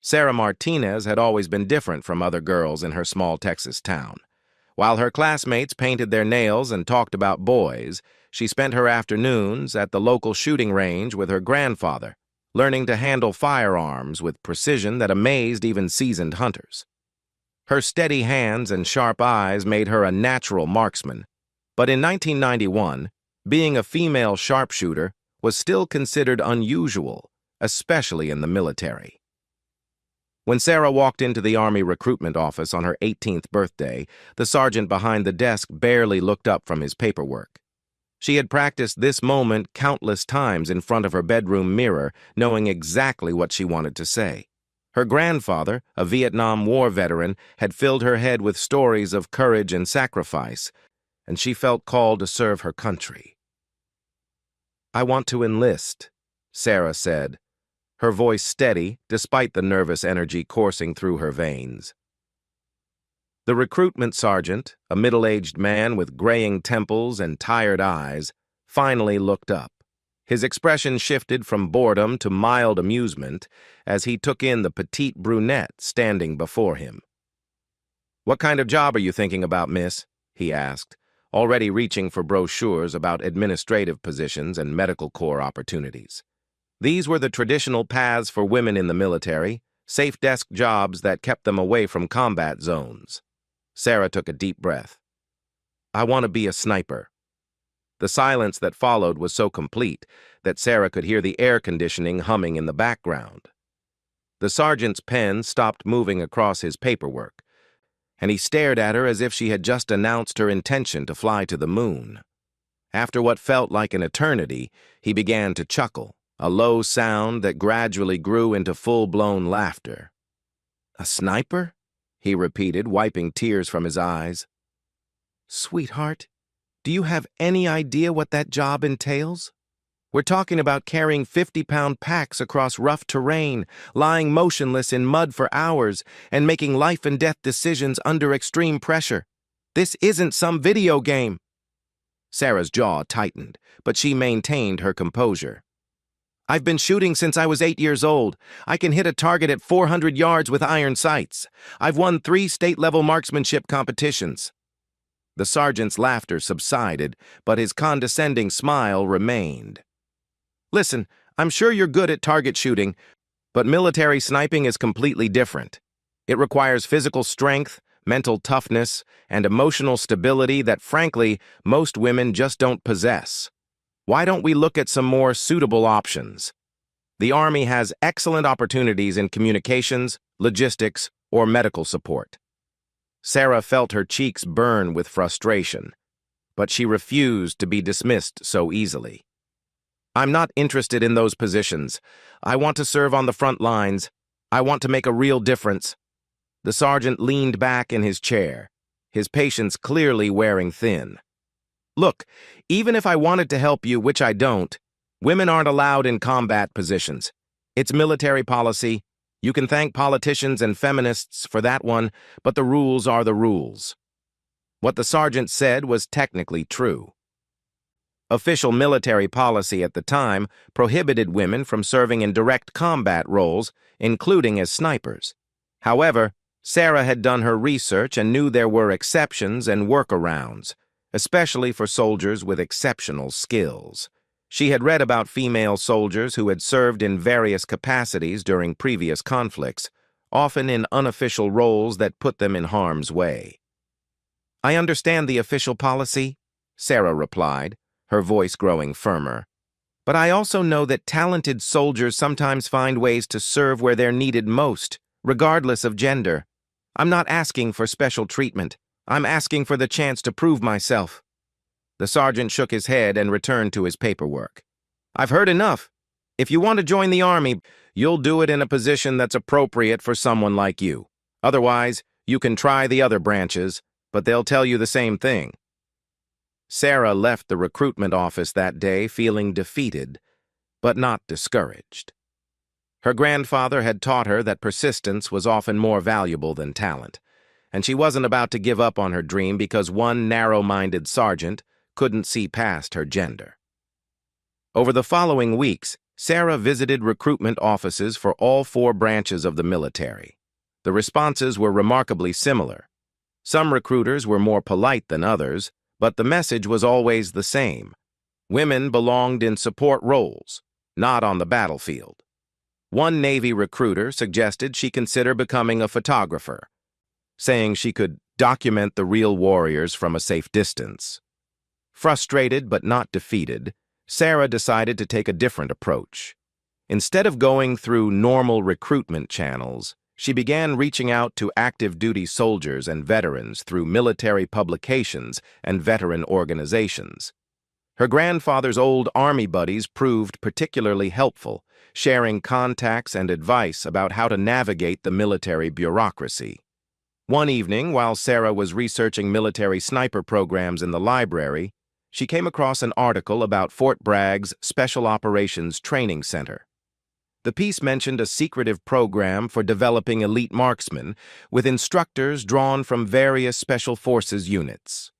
Sarah Martinez had always been different from other girls in her small Texas town. While her classmates painted their nails and talked about boys, she spent her afternoons at the local shooting range with her grandfather, learning to handle firearms with precision that amazed even seasoned hunters. Her steady hands and sharp eyes made her a natural marksman, but in 1991, being a female sharpshooter was still considered unusual, especially in the military. When Sarah walked into the Army recruitment office on her 18th birthday, the sergeant behind the desk barely looked up from his paperwork. She had practiced this moment countless times in front of her bedroom mirror, knowing exactly what she wanted to say. Her grandfather, a Vietnam War veteran, had filled her head with stories of courage and sacrifice, and she felt called to serve her country. "I want to enlist," Sarah said, her voice steady despite the nervous energy coursing through her veins. The recruitment sergeant, a middle-aged man with graying temples and tired eyes, finally looked up. His expression shifted from boredom to mild amusement as he took in the petite brunette standing before him. "What kind of job are you thinking about, miss?" he asked, already reaching for brochures about administrative positions and medical corps opportunities. These were the traditional paths for women in the military, safe desk jobs that kept them away from combat zones. Sarah took a deep breath. "I want to be a sniper." The silence that followed was so complete that Sarah could hear the air conditioning humming in the background. The sergeant's pen stopped moving across his paperwork, and he stared at her as if she had just announced her intention to fly to the moon. After what felt like an eternity, he began to chuckle, a low sound that gradually grew into full-blown laughter. "A sniper?" he repeated, wiping tears from his eyes. "Sweetheart, do you have any idea what that job entails? We're talking about carrying 50-pound packs across rough terrain, lying motionless in mud for hours, and making life-and-death decisions under extreme pressure. This isn't some video game." Sarah's jaw tightened, but she maintained her composure. "I've been shooting since I was 8 years old. I can hit a target at 400 yards with iron sights. I've won 3 state-level marksmanship competitions." The sergeant's laughter subsided, but his condescending smile remained. "Listen, I'm sure you're good at target shooting, but military sniping is completely different. It requires physical strength, mental toughness, and emotional stability that, frankly, most women just don't possess. Why don't we look at some more suitable options? The Army has excellent opportunities in communications, logistics, or medical support." Sarah felt her cheeks burn with frustration, but she refused to be dismissed so easily. "I'm not interested in those positions. I want to serve on the front lines. I want to make a real difference." The sergeant leaned back in his chair, his patience clearly wearing thin. "Look, even if I wanted to help you, which I don't, women aren't allowed in combat positions. It's military policy. You can thank politicians and feminists for that one, but the rules are the rules." What the sergeant said was technically true. Official military policy at the time prohibited women from serving in direct combat roles, including as snipers. However, Sarah had done her research and knew there were exceptions and workarounds, especially for soldiers with exceptional skills. She had read about female soldiers who had served in various capacities during previous conflicts, often in unofficial roles that put them in harm's way. "I understand the official policy," Sarah replied, her voice growing firmer. "But I also know that talented soldiers sometimes find ways to serve where they're needed most, regardless of gender. I'm not asking for special treatment. I'm asking for the chance to prove myself." The sergeant shook his head and returned to his paperwork. "I've heard enough. If you want to join the Army, you'll do it in a position that's appropriate for someone like you. Otherwise, you can try the other branches, but they'll tell you the same thing." Sarah left the recruitment office that day feeling defeated, but not discouraged. Her grandfather had taught her that persistence was often more valuable than talent, and she wasn't about to give up on her dream because one narrow-minded sergeant couldn't see past her gender. Over the following weeks, Sarah visited recruitment offices for all 4 branches of the military. The responses were remarkably similar. Some recruiters were more polite than others, but the message was always the same. Women belonged in support roles, not on the battlefield. One Navy recruiter suggested she consider becoming a photographer, saying she could document the real warriors from a safe distance. Frustrated but not defeated, Sarah decided to take a different approach. Instead of going through normal recruitment channels, she began reaching out to active duty soldiers and veterans through military publications and veteran organizations. Her grandfather's old Army buddies proved particularly helpful, sharing contacts and advice about how to navigate the military bureaucracy. One evening, while Sarah was researching military sniper programs in the library, she came across an article about Fort Bragg's Special Operations Training Center. The piece mentioned a secretive program for developing elite marksmen, with instructors drawn from various Special Forces units.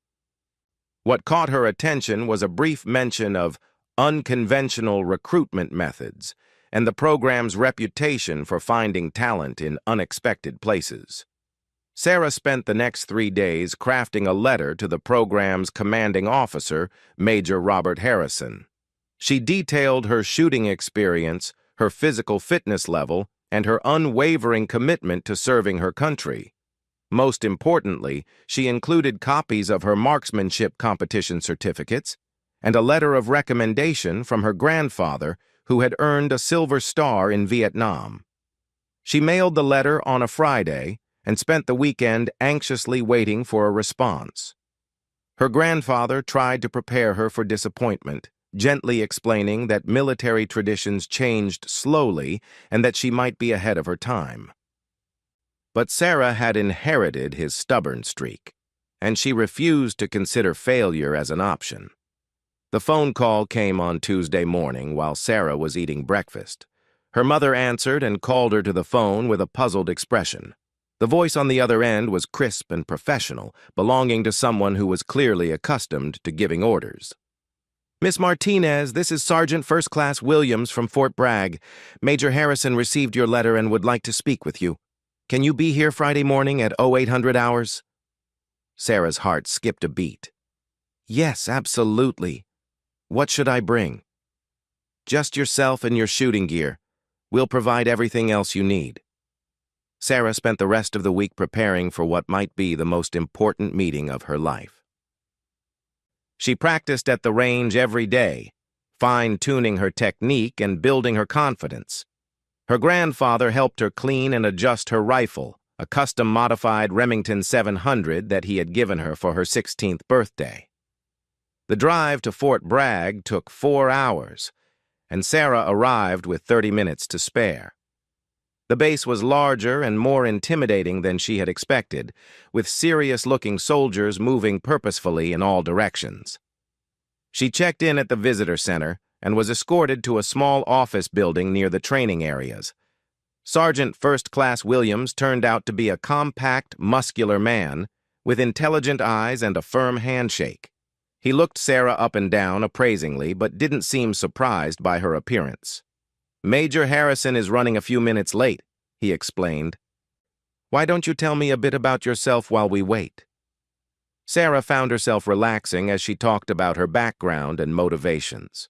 What caught her attention was a brief mention of unconventional recruitment methods and the program's reputation for finding talent in unexpected places. Sarah spent the next 3 days crafting a letter to the program's commanding officer, Major Robert Harrison. She detailed her shooting experience, her physical fitness level, and her unwavering commitment to serving her country. Most importantly, she included copies of her marksmanship competition certificates and a letter of recommendation from her grandfather, who had earned a Silver Star in Vietnam. She mailed the letter on a Friday and spent the weekend anxiously waiting for a response. Her grandfather tried to prepare her for disappointment, gently explaining that military traditions changed slowly and that she might be ahead of her time. But Sarah had inherited his stubborn streak, and she refused to consider failure as an option. The phone call came on Tuesday morning while Sarah was eating breakfast. Her mother answered and called her to the phone with a puzzled expression. The voice on the other end was crisp and professional, belonging to someone who was clearly accustomed to giving orders. "Miss Martinez, this is Sergeant First Class Williams from Fort Bragg. Major Harrison received your letter and would like to speak with you. Can you be here Friday morning at 0800 hours? Sarah's heart skipped a beat. "Yes, absolutely. What should I bring?" "Just yourself and your shooting gear. We'll provide everything else you need." Sarah spent the rest of the week preparing for what might be the most important meeting of her life. She practiced at the range every day, fine-tuning her technique and building her confidence. Her grandfather helped her clean and adjust her rifle, a custom-modified Remington 700 that he had given her for her 16th birthday. The drive to Fort Bragg took 4 hours, and Sarah arrived with 30 minutes to spare. The base was larger and more intimidating than she had expected, with serious-looking soldiers moving purposefully in all directions. She checked in at the visitor center and was escorted to a small office building near the training areas. Sergeant First Class Williams turned out to be a compact, muscular man with intelligent eyes and a firm handshake. He looked Sarah up and down appraisingly, but didn't seem surprised by her appearance. "Major Harrison is running a few minutes late," he explained. "Why don't you tell me a bit about yourself while we wait?" Sarah found herself relaxing as she talked about her background and motivations.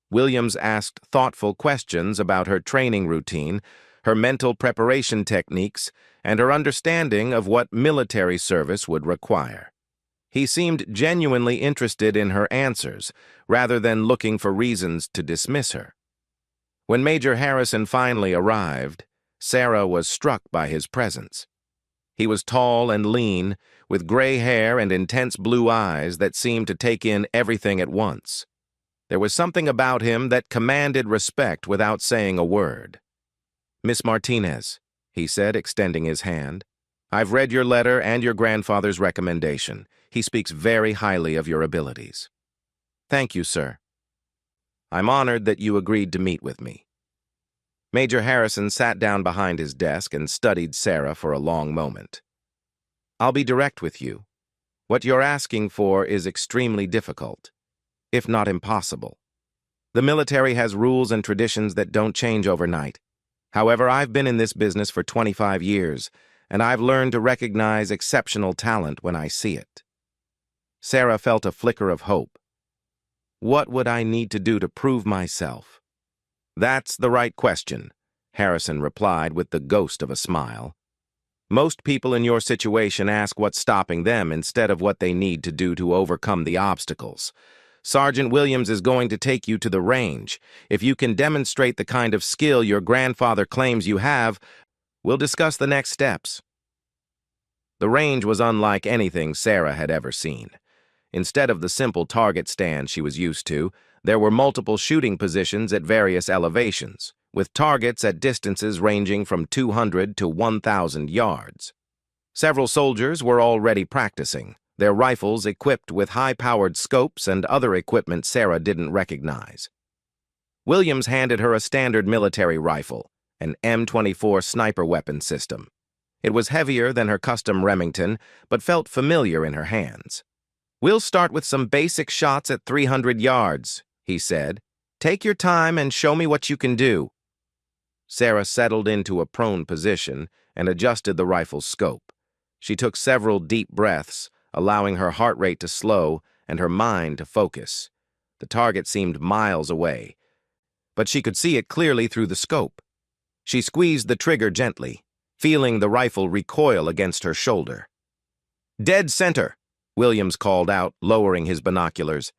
Williams asked thoughtful questions about her training routine, her mental preparation techniques, and her understanding of what military service would require. He seemed genuinely interested in her answers, rather than looking for reasons to dismiss her. When Major Harrison finally arrived, Sarah was struck by his presence. He was tall and lean, with gray hair and intense blue eyes that seemed to take in everything at once. There was something about him that commanded respect without saying a word. "Miss Martinez," he said, extending his hand, "I've read your letter and your grandfather's recommendation. He speaks very highly of your abilities." "Thank you, sir. I'm honored that you agreed to meet with me." Major Harrison sat down behind his desk and studied Sarah for a long moment. "I'll be direct with you. What you're asking for is extremely difficult, if not impossible. The military has rules and traditions that don't change overnight. However, I've been in this business for 25 years, and I've learned to recognize exceptional talent when I see it. Sarah felt a flicker of hope. What would I need to do to prove myself? That's the right question, Harrison replied with the ghost of a smile. Most people in your situation ask what's stopping them instead of what they need to do to overcome the obstacles. Sergeant Williams is going to take you to the range. If you can demonstrate the kind of skill your grandfather claims you have, we'll discuss the next steps. The range was unlike anything Sarah had ever seen. Instead of the simple target stand she was used to, there were multiple shooting positions at various elevations, with targets at distances ranging from 200 to 1,000 yards. Several soldiers were already practicing, their rifles equipped with high-powered scopes and other equipment Sarah didn't recognize. Williams handed her a standard military rifle, an M24 sniper weapon system. It was heavier than her custom Remington, but felt familiar in her hands. "We'll start with some basic shots at 300 yards, he said. "Take your time and show me what you can do." Sarah settled into a prone position and adjusted the rifle's scope. She took several deep breaths, allowing her heart rate to slow and her mind to focus. The target seemed miles away, but she could see it clearly through the scope. She squeezed the trigger gently, feeling the rifle recoil against her shoulder. "Dead center," Williams called out, lowering his binoculars.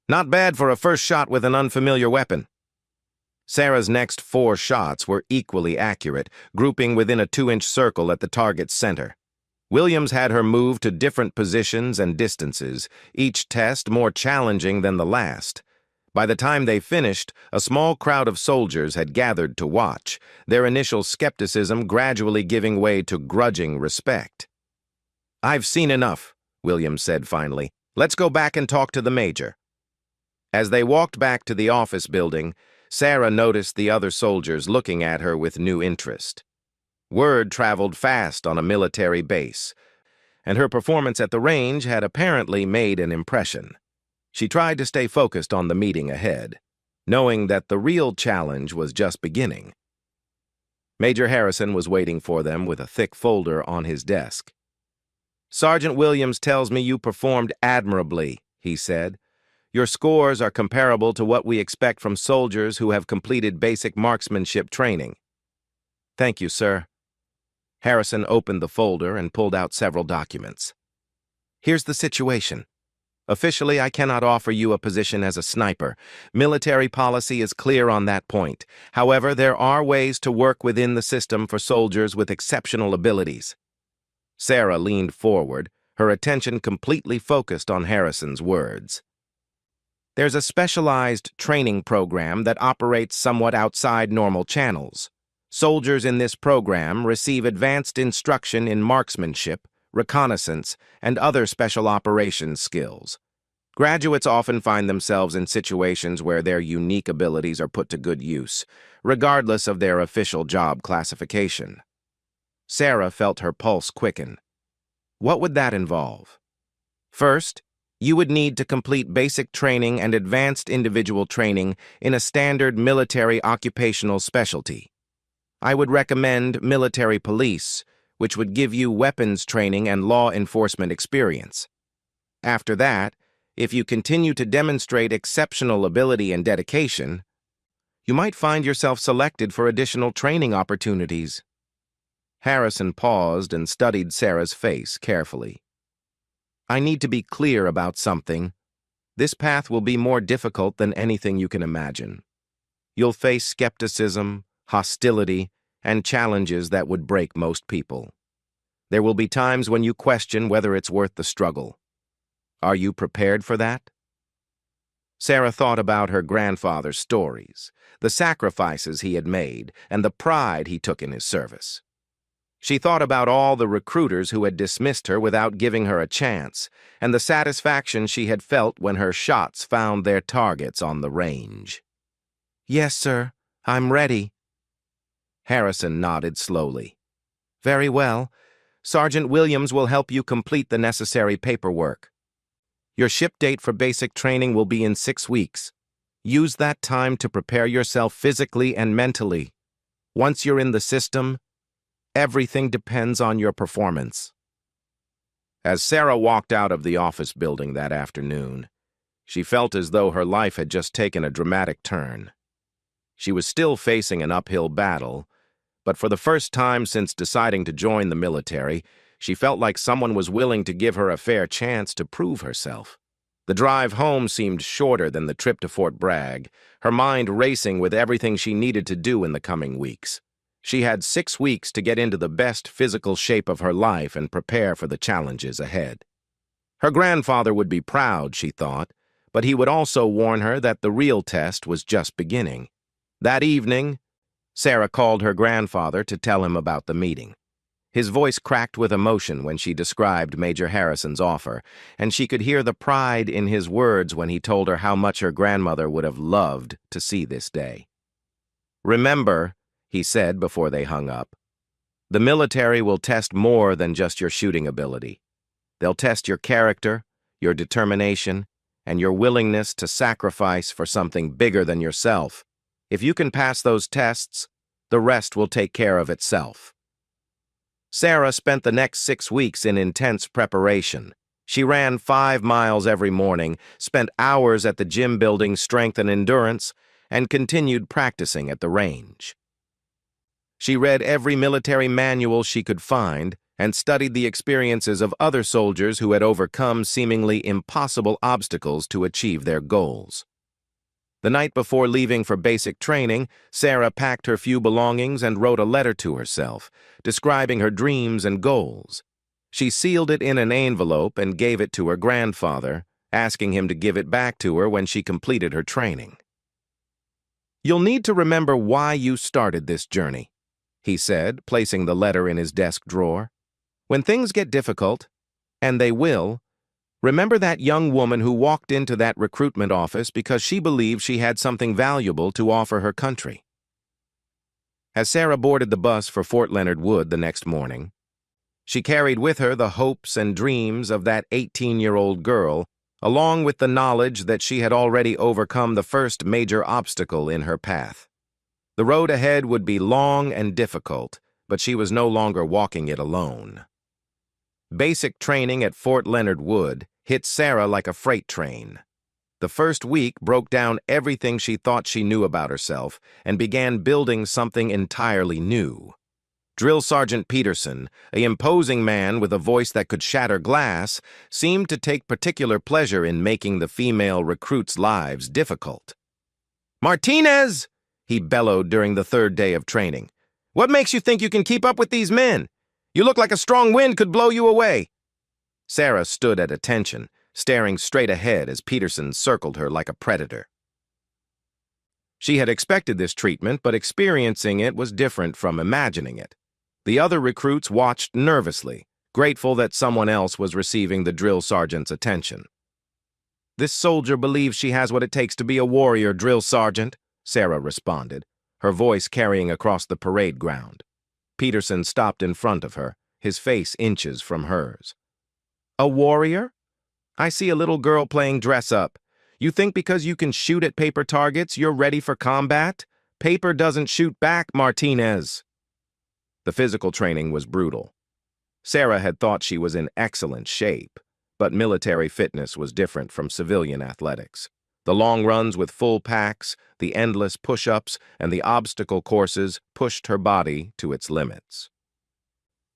"Not bad for a first shot with an unfamiliar weapon." Sarah's next 4 shots were equally accurate, grouping within a 2-inch circle at the target's center. Williams had her move to different positions and distances, each test more challenging than the last. By the time they finished, a small crowd of soldiers had gathered to watch, their initial skepticism gradually giving way to grudging respect. "I've seen enough," Williams said finally. "Let's go back and talk to the major." As they walked back to the office building, Sarah noticed the other soldiers looking at her with new interest. Word traveled fast on a military base, and her performance at the range had apparently made an impression. She tried to stay focused on the meeting ahead, knowing that the real challenge was just beginning. Major Harrison was waiting for them with a thick folder on his desk. "Sergeant Williams tells me you performed admirably," he said. "Your scores are comparable to what we expect from soldiers who have completed basic marksmanship training." "Thank you, sir." Harrison opened the folder and pulled out several documents. "Here's the situation. Officially, I cannot offer you a position as a sniper. Military policy is clear on that point. However, there are ways to work within the system for soldiers with exceptional abilities." Sarah leaned forward, her attention completely focused on Harrison's words. "There's a specialized training program that operates somewhat outside normal channels. Soldiers in this program receive advanced instruction in marksmanship, reconnaissance, and other special operations skills. Graduates often find themselves in situations where their unique abilities are put to good use, regardless of their official job classification." Sarah felt her pulse quicken. What would that involve? First, you would need to complete basic training and advanced individual training in a standard military occupational specialty. I would recommend military police, which would give you weapons training and law enforcement experience. After that, if you continue to demonstrate exceptional ability and dedication, you might find yourself selected for additional training opportunities. Harrison paused and studied Sarah's face carefully. "I need to be clear about something. This path will be more difficult than anything you can imagine. You'll face skepticism, hostility, and challenges that would break most people. There will be times when you question whether it's worth the struggle. Are you prepared for that?" Sarah thought about her grandfather's stories, the sacrifices he had made, and the pride he took in his service. She thought about all the recruiters who had dismissed her without giving her a chance, and the satisfaction she had felt when her shots found their targets on the range. "Yes, sir, I'm ready." Harrison nodded slowly. "Very well. Sergeant Williams will help you complete the necessary paperwork. Your ship date for basic training will be in 6 weeks. Use that time to prepare yourself physically and mentally. Once you're in the system, everything depends on your performance. As Sarah walked out of the office building that afternoon, she felt as though her life had just taken a dramatic turn. She was still facing an uphill battle, but for the first time since deciding to join the military, she felt like someone was willing to give her a fair chance to prove herself. The drive home seemed shorter than the trip to Fort Bragg, her mind racing with everything she needed to do in the coming weeks. She had 6 weeks to get into the best physical shape of her life and prepare for the challenges ahead. Her grandfather would be proud, she thought, but he would also warn her that the real test was just beginning. That evening, Sarah called her grandfather to tell him about the meeting. His voice cracked with emotion when she described Major Harrison's offer, and she could hear the pride in his words when he told her how much her grandmother would have loved to see this day. "Remember," he said before they hung up, "the military will test more than just your shooting ability. They'll test your character, your determination, and your willingness to sacrifice for something bigger than yourself. If you can pass those tests, the rest will take care of itself." Sarah spent the next 6 weeks in intense preparation. She ran 5 miles every morning, spent hours at the gym building strength and endurance, and continued practicing at the range. She read every military manual she could find and studied the experiences of other soldiers who had overcome seemingly impossible obstacles to achieve their goals. The night before leaving for basic training, Sarah packed her few belongings and wrote a letter to herself, describing her dreams and goals. She sealed it in an envelope and gave it to her grandfather, asking him to give it back to her when she completed her training. "You'll need to remember why you started this journey," he said, placing the letter in his desk drawer. "When things get difficult, and they will, remember that young woman who walked into that recruitment office because she believed she had something valuable to offer her country." As Sarah boarded the bus for Fort Leonard Wood the next morning, she carried with her the hopes and dreams of that 18-year-old girl, along with the knowledge that she had already overcome the first major obstacle in her path. The road ahead would be long and difficult, but she was no longer walking it alone. Basic training at Fort Leonard Wood hit Sarah like a freight train. The first week broke down everything she thought she knew about herself and began building something entirely new. Drill Sergeant Peterson, an imposing man with a voice that could shatter glass, seemed to take particular pleasure in making the female recruits' lives difficult. "Martinez!" he bellowed during the 3rd day of training. "What makes you think you can keep up with these men? You look like a strong wind could blow you away." Sarah stood at attention, staring straight ahead as Peterson circled her like a predator. She had expected this treatment, but experiencing it was different from imagining it. The other recruits watched nervously, grateful that someone else was receiving the drill sergeant's attention. "This soldier believes she has what it takes to be a warrior, drill sergeant," Sarah responded, her voice carrying across the parade ground. Peterson stopped in front of her, his face inches from hers. "A warrior? I see a little girl playing dress-up. You think because you can shoot at paper targets, you're ready for combat? Paper doesn't shoot back, Martinez." The physical training was brutal. Sarah had thought she was in excellent shape, but military fitness was different from civilian athletics. The long runs with full packs, the endless push-ups, and the obstacle courses pushed her body to its limits.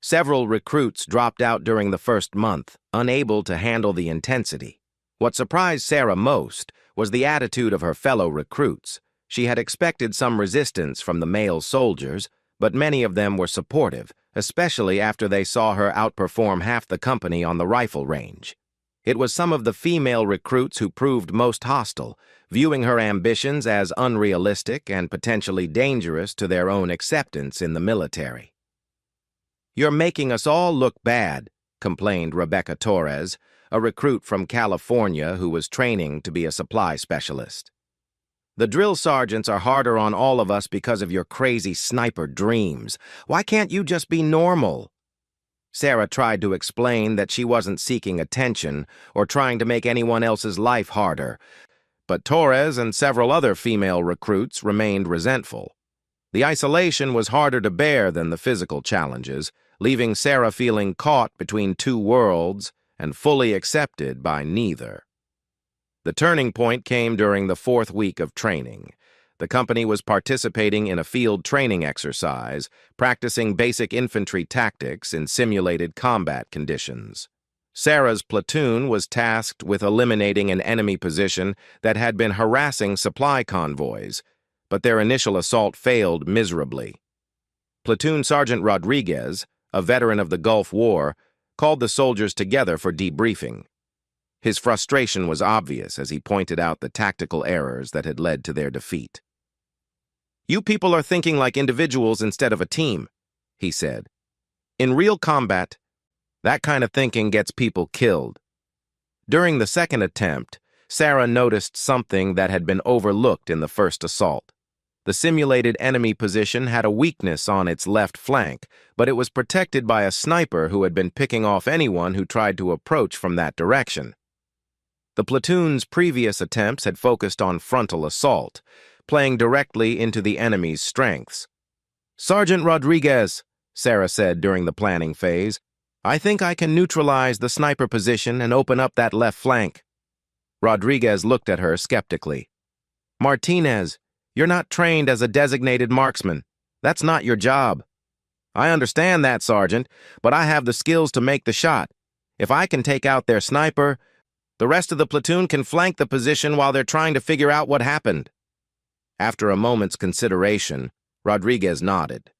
Several recruits dropped out during the first month, unable to handle the intensity. What surprised Sarah most was the attitude of her fellow recruits. She had expected some resistance from the male soldiers, but many of them were supportive, especially after they saw her outperform half the company on the rifle range. It was some of the female recruits who proved most hostile, viewing her ambitions as unrealistic and potentially dangerous to their own acceptance in the military. "You're making us all look bad," complained Rebecca Torres, a recruit from California who was training to be a supply specialist. "The drill sergeants are harder on all of us because of your crazy sniper dreams. Why can't you just be normal?" Sarah tried to explain that she wasn't seeking attention or trying to make anyone else's life harder, but Torres and several other female recruits remained resentful. The isolation was harder to bear than the physical challenges, leaving Sarah feeling caught between two worlds and fully accepted by neither. The turning point came during the 4th week of training. The company was participating in a field training exercise, practicing basic infantry tactics in simulated combat conditions. Sarah's platoon was tasked with eliminating an enemy position that had been harassing supply convoys, but their initial assault failed miserably. Platoon Sergeant Rodriguez, a veteran of the Gulf War, called the soldiers together for debriefing. His frustration was obvious as he pointed out the tactical errors that had led to their defeat. "You people are thinking like individuals instead of a team," he said. "In real combat, that kind of thinking gets people killed." During the second attempt, Sarah noticed something that had been overlooked in the first assault. The simulated enemy position had a weakness on its left flank, but it was protected by a sniper who had been picking off anyone who tried to approach from that direction. The platoon's previous attempts had focused on frontal assault, playing directly into the enemy's strengths. "Sergeant Rodriguez," Sarah said during the planning phase, "I think I can neutralize the sniper position and open up that left flank." Rodriguez looked at her skeptically. "Martinez, you're not trained as a designated marksman. That's not your job." "I understand that, Sergeant, but I have the skills to make the shot. If I can take out their sniper, the rest of the platoon can flank the position while they're trying to figure out what happened." After a moment's consideration, Rodriguez nodded.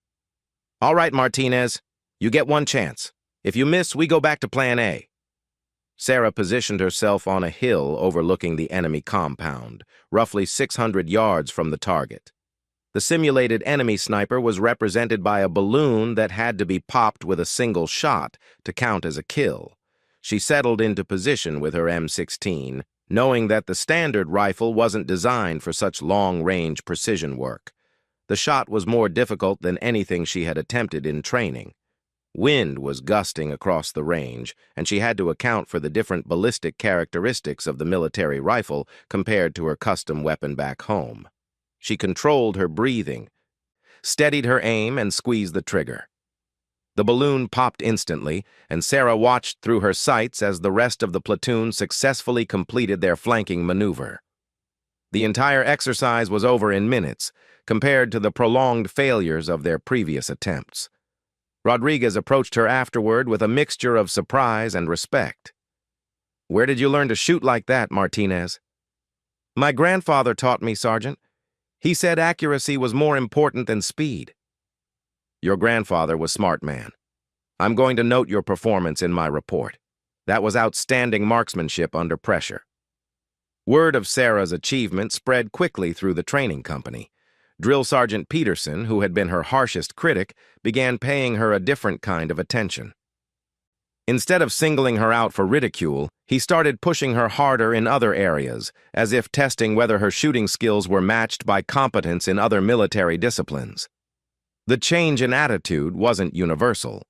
"All right, Martinez, you get one chance. If you miss, we go back to Plan A." Sarah positioned herself on a hill overlooking the enemy compound, roughly 600 yards from the target. The simulated enemy sniper was represented by a balloon that had to be popped with a single shot to count as a kill. She settled into position with her M16, knowing that the standard rifle wasn't designed for such long-range precision work. The shot was more difficult than anything she had attempted in training. Wind was gusting across the range, and she had to account for the different ballistic characteristics of the military rifle compared to her custom weapon back home. She controlled her breathing, steadied her aim, and squeezed the trigger. The balloon popped instantly, and Sarah watched through her sights as the rest of the platoon successfully completed their flanking maneuver. The entire exercise was over in minutes, compared to the prolonged failures of their previous attempts. Rodriguez approached her afterward with a mixture of surprise and respect. "Where did you learn to shoot like that, Martinez?" "My grandfather taught me, Sergeant. He said accuracy was more important than speed." "Your grandfather was smart, man. I'm going to note your performance in my report. That was outstanding marksmanship under pressure." Word of Sarah's achievement spread quickly through the training company. Drill Sergeant Peterson, who had been her harshest critic, began paying her a different kind of attention. Instead of singling her out for ridicule, he started pushing her harder in other areas, as if testing whether her shooting skills were matched by competence in other military disciplines. The change in attitude wasn't universal.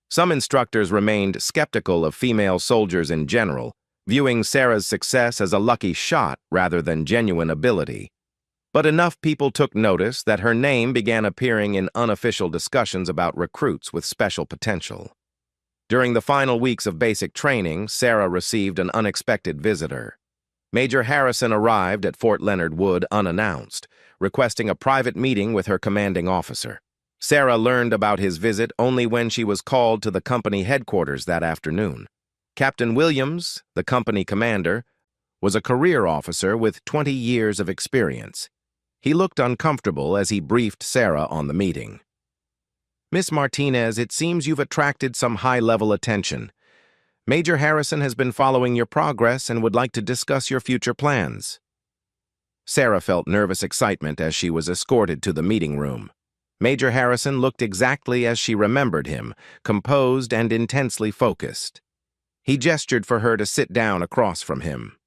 Some instructors remained skeptical of female soldiers in general, viewing Sarah's success as a lucky shot rather than genuine ability. But enough people took notice that her name began appearing in unofficial discussions about recruits with special potential. During the final weeks of basic training, Sarah received an unexpected visitor. Major Harrison arrived at Fort Leonard Wood unannounced, requesting a private meeting with her commanding officer. Sarah learned about his visit only when she was called to the company headquarters that afternoon. Captain Williams, the company commander, was a career officer with 20 years of experience. He looked uncomfortable as he briefed Sarah on the meeting. "Miss Martinez, it seems you've attracted some high-level attention. Major Harrison has been following your progress and would like to discuss your future plans." Sarah felt nervous excitement as she was escorted to the meeting room. Major Harrison looked exactly as she remembered him, composed and intensely focused. He gestured for her to sit down across from him.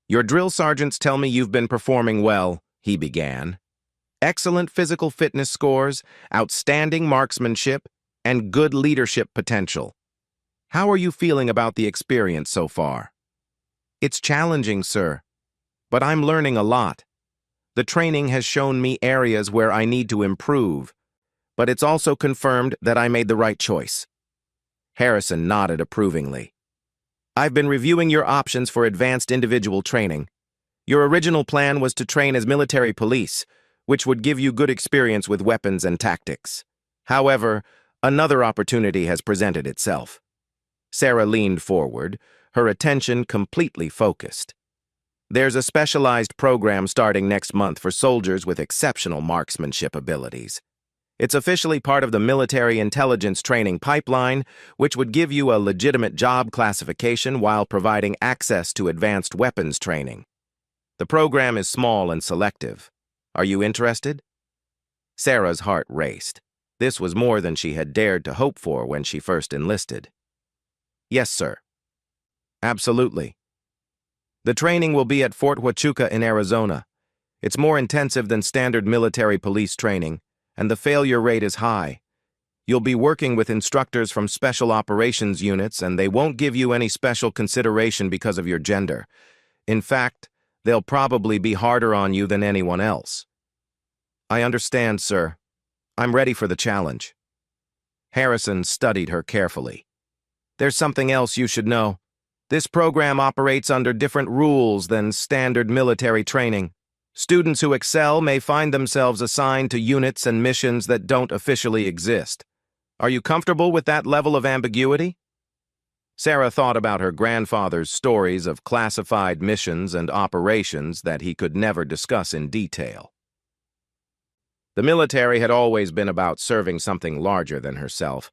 "Your drill sergeants tell me you've been performing well," he began. "Excellent physical fitness scores, outstanding marksmanship, and good leadership potential. How are you feeling about the experience so far?" "It's challenging, sir." but I'm learning a lot. The training has shown me areas where I need to improve, but it's also confirmed that I made the right choice. Harrison nodded approvingly. I've been reviewing your options for advanced individual training. Your original plan was to train as military police, which would give you good experience with weapons and tactics. However, another opportunity has presented itself. Sarah leaned forward, her attention completely focused. There's a specialized program starting next month for soldiers with exceptional marksmanship abilities. It's officially part of the military intelligence training pipeline, which would give you a legitimate job classification while providing access to advanced weapons training. The program is small and selective. Are you interested? Sarah's heart raced. This was more than she had dared to hope for when she first enlisted. Yes, sir. Absolutely. The training will be at Fort Huachuca in Arizona. It's more intensive than standard military police training, and the failure rate is high. You'll be working with instructors from special operations units, and they won't give you any special consideration because of your gender. In fact, they'll probably be harder on you than anyone else. I understand, sir. I'm ready for the challenge. Harrison studied her carefully. There's something else you should know. This program operates under different rules than standard military training. Students who excel may find themselves assigned to units and missions that don't officially exist. Are you comfortable with that level of ambiguity? Sarah thought about her grandfather's stories of classified missions and operations that he could never discuss in detail. The military had always been about serving something larger than herself,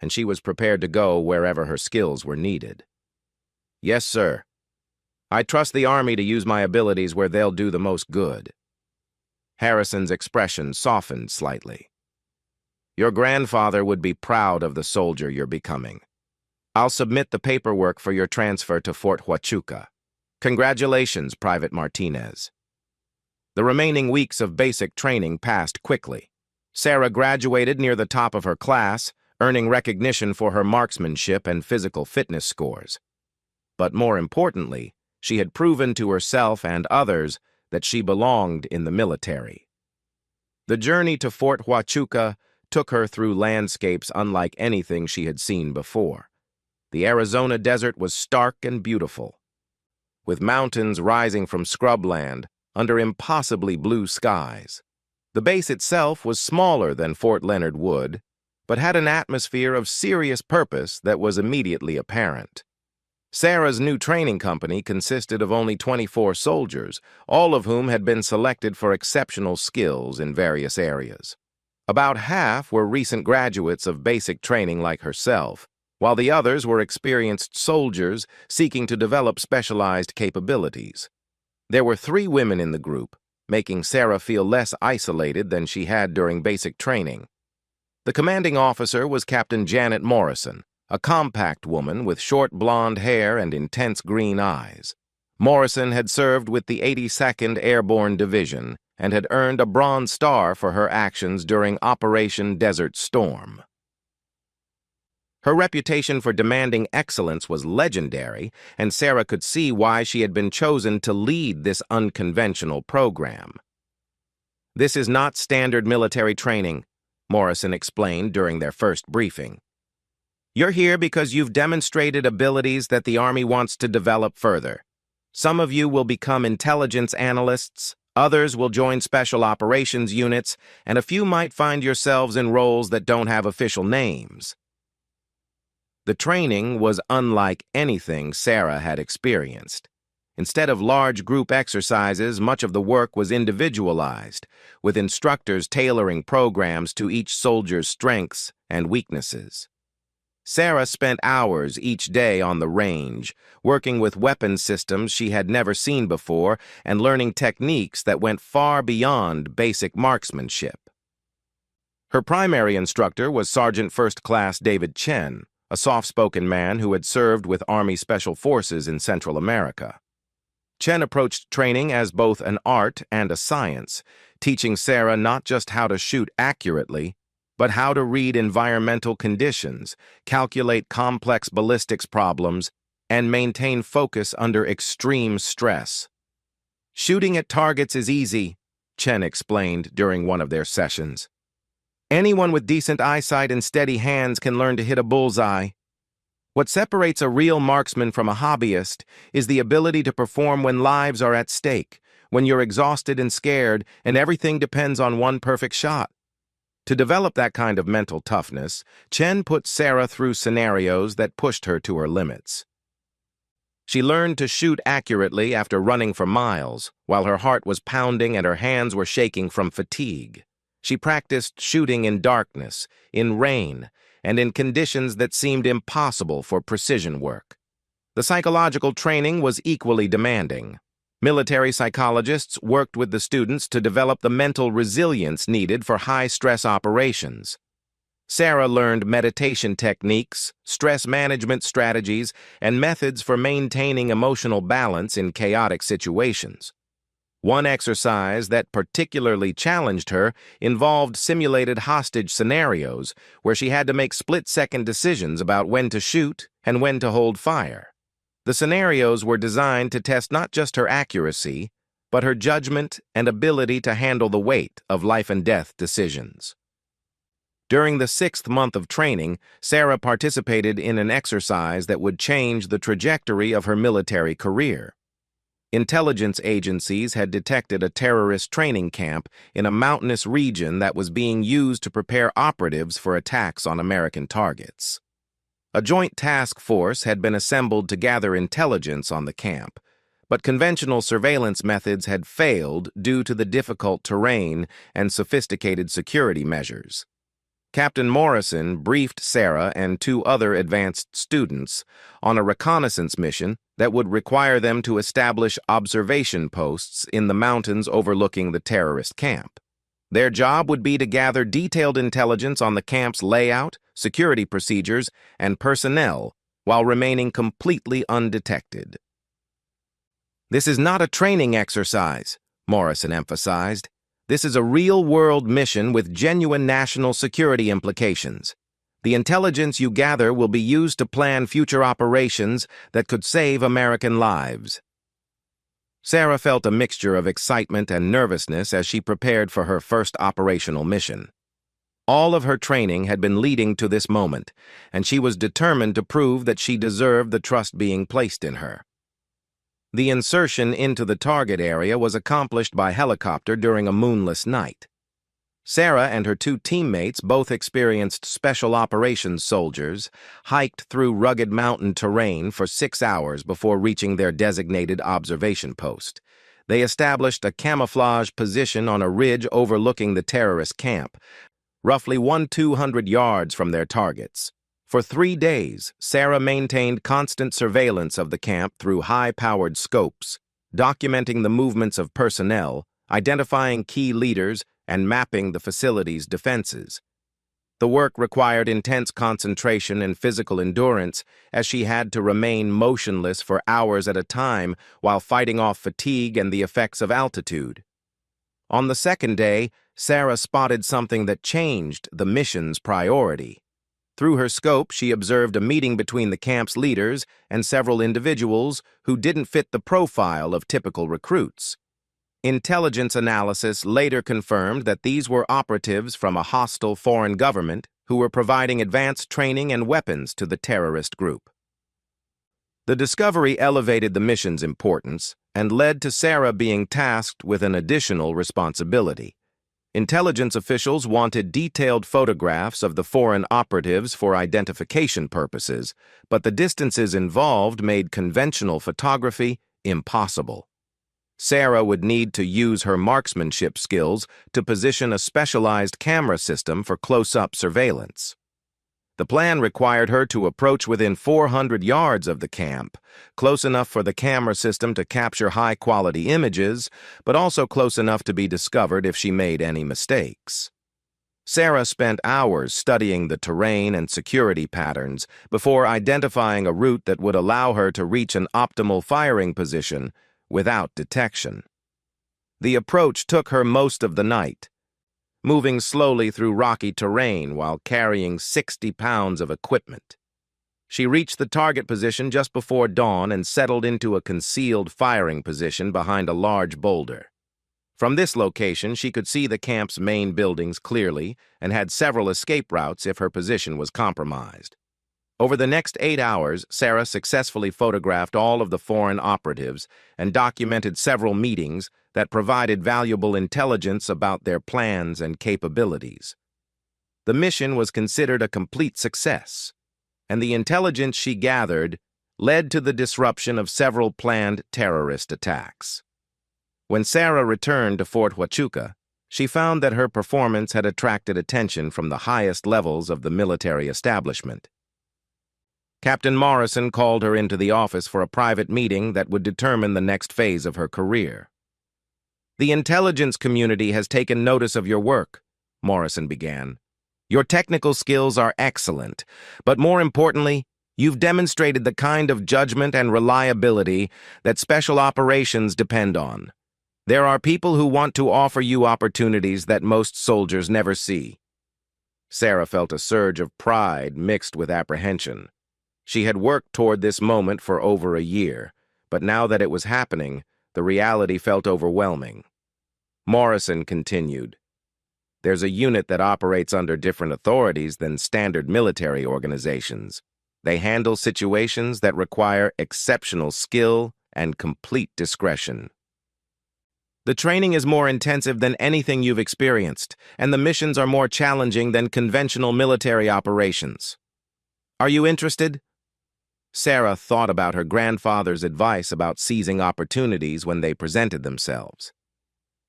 and she was prepared to go wherever her skills were needed. Yes, sir. I trust the Army to use my abilities where they'll do the most good. Harrison's expression softened slightly. Your grandfather would be proud of the soldier you're becoming. I'll submit the paperwork for your transfer to Fort Huachuca. Congratulations, Private Martinez. The remaining weeks of basic training passed quickly. Sarah graduated near the top of her class, earning recognition for her marksmanship and physical fitness scores. But more importantly, she had proven to herself and others that she belonged in the military. The journey to Fort Huachuca took her through landscapes unlike anything she had seen before. The Arizona desert was stark and beautiful, with mountains rising from scrubland under impossibly blue skies. The base itself was smaller than Fort Leonard Wood, but had an atmosphere of serious purpose that was immediately apparent. Sarah's new training company consisted of only 24 soldiers, all of whom had been selected for exceptional skills in various areas. About half were recent graduates of basic training like herself, while the others were experienced soldiers seeking to develop specialized capabilities. There were 3 women in the group, making Sarah feel less isolated than she had during basic training. The commanding officer was Captain Janet Morrison, a compact woman with short blonde hair and intense green eyes. Morrison had served with the 82nd Airborne Division and had earned a Bronze Star for her actions during Operation Desert Storm. Her reputation for demanding excellence was legendary, and Sarah could see why she had been chosen to lead this unconventional program. This is not standard military training, Morrison explained during their first briefing. You're here because you've demonstrated abilities that the Army wants to develop further. Some of you will become intelligence analysts, others will join special operations units, and a few might find yourselves in roles that don't have official names. The training was unlike anything Sarah had experienced. Instead of large group exercises, much of the work was individualized, with instructors tailoring programs to each soldier's strengths and weaknesses. Sarah spent hours each day on the range, working with weapon systems she had never seen before and learning techniques that went far beyond basic marksmanship. Her primary instructor was Sergeant First Class David Chen, a soft-spoken man who had served with Army Special Forces in Central America. Chen approached training as both an art and a science, teaching Sarah not just how to shoot accurately, but how to read environmental conditions, calculate complex ballistics problems, and maintain focus under extreme stress. Shooting at targets is easy, Chen explained during one of their sessions. Anyone with decent eyesight and steady hands can learn to hit a bullseye. What separates a real marksman from a hobbyist is the ability to perform when lives are at stake, when you're exhausted and scared, and everything depends on one perfect shot. To develop that kind of mental toughness, Chen put Sarah through scenarios that pushed her to her limits. She learned to shoot accurately after running for miles, while her heart was pounding and her hands were shaking from fatigue. She practiced shooting in darkness, in rain, and in conditions that seemed impossible for precision work. The psychological training was equally demanding. Military psychologists worked with the students to develop the mental resilience needed for high-stress operations. Sarah learned meditation techniques, stress management strategies, and methods for maintaining emotional balance in chaotic situations. One exercise that particularly challenged her involved simulated hostage scenarios where she had to make split-second decisions about when to shoot and when to hold fire. The scenarios were designed to test not just her accuracy, but her judgment and ability to handle the weight of life-and-death decisions. During the 6th month of training, Sarah participated in an exercise that would change the trajectory of her military career. Intelligence agencies had detected a terrorist training camp in a mountainous region that was being used to prepare operatives for attacks on American targets. A joint task force had been assembled to gather intelligence on the camp, but conventional surveillance methods had failed due to the difficult terrain and sophisticated security measures. Captain Morrison briefed Sarah and 2 other advanced students on a reconnaissance mission that would require them to establish observation posts in the mountains overlooking the terrorist camp. Their job would be to gather detailed intelligence on the camp's layout, security procedures, and personnel while remaining completely undetected. "This is not a training exercise," Morrison emphasized. "This is a real-world mission with genuine national security implications. The intelligence you gather will be used to plan future operations that could save American lives." Sarah felt a mixture of excitement and nervousness as she prepared for her first operational mission. All of her training had been leading to this moment, and she was determined to prove that she deserved the trust being placed in her. The insertion into the target area was accomplished by helicopter during a moonless night. Sarah and her 2 teammates, both experienced special operations soldiers, hiked through rugged mountain terrain for 6 hours before reaching their designated observation post. They established a camouflage position on a ridge overlooking the terrorist camp, roughly 200 yards from their targets. For 3 days, Sarah maintained constant surveillance of the camp through high-powered scopes, documenting the movements of personnel, identifying key leaders, and mapping the facility's defenses. The work required intense concentration and physical endurance, as she had to remain motionless for hours at a time while fighting off fatigue and the effects of altitude. On the 2nd day, Sarah spotted something that changed the mission's priority. Through her scope, she observed a meeting between the camp's leaders and several individuals who didn't fit the profile of typical recruits. Intelligence analysis later confirmed that these were operatives from a hostile foreign government who were providing advanced training and weapons to the terrorist group. The discovery elevated the mission's importance and led to Sarah being tasked with an additional responsibility. Intelligence officials wanted detailed photographs of the foreign operatives for identification purposes, but the distances involved made conventional photography impossible. Sarah would need to use her marksmanship skills to position a specialized camera system for close-up surveillance. The plan required her to approach within 400 yards of the camp, close enough for the camera system to capture high-quality images, but also close enough to be discovered if she made any mistakes. Sarah spent hours studying the terrain and security patterns before identifying a route that would allow her to reach an optimal firing position without detection. The approach took her most of the night, moving slowly through rocky terrain while carrying 60 pounds of equipment. She reached the target position just before dawn and settled into a concealed firing position behind a large boulder. From this location, she could see the camp's main buildings clearly and had several escape routes if her position was compromised. Over the next 8 hours, Sarah successfully photographed all of the foreign operatives and documented several meetings that provided valuable intelligence about their plans and capabilities. The mission was considered a complete success, and the intelligence she gathered led to the disruption of several planned terrorist attacks. When Sarah returned to Fort Huachuca, she found that her performance had attracted attention from the highest levels of the military establishment. Captain Morrison called her into the office for a private meeting that would determine the next phase of her career. "The intelligence community has taken notice of your work," Morrison began. "Your technical skills are excellent, but more importantly, you've demonstrated the kind of judgment and reliability that special operations depend on. There are people who want to offer you opportunities that most soldiers never see." Sarah felt a surge of pride mixed with apprehension. She had worked toward this moment for over a year, but now that it was happening, the reality felt overwhelming. Morrison continued, "There's a unit that operates under different authorities than standard military organizations. They handle situations that require exceptional skill and complete discretion. The training is more intensive than anything you've experienced, and the missions are more challenging than conventional military operations. Are you interested?" Sarah thought about her grandfather's advice about seizing opportunities when they presented themselves.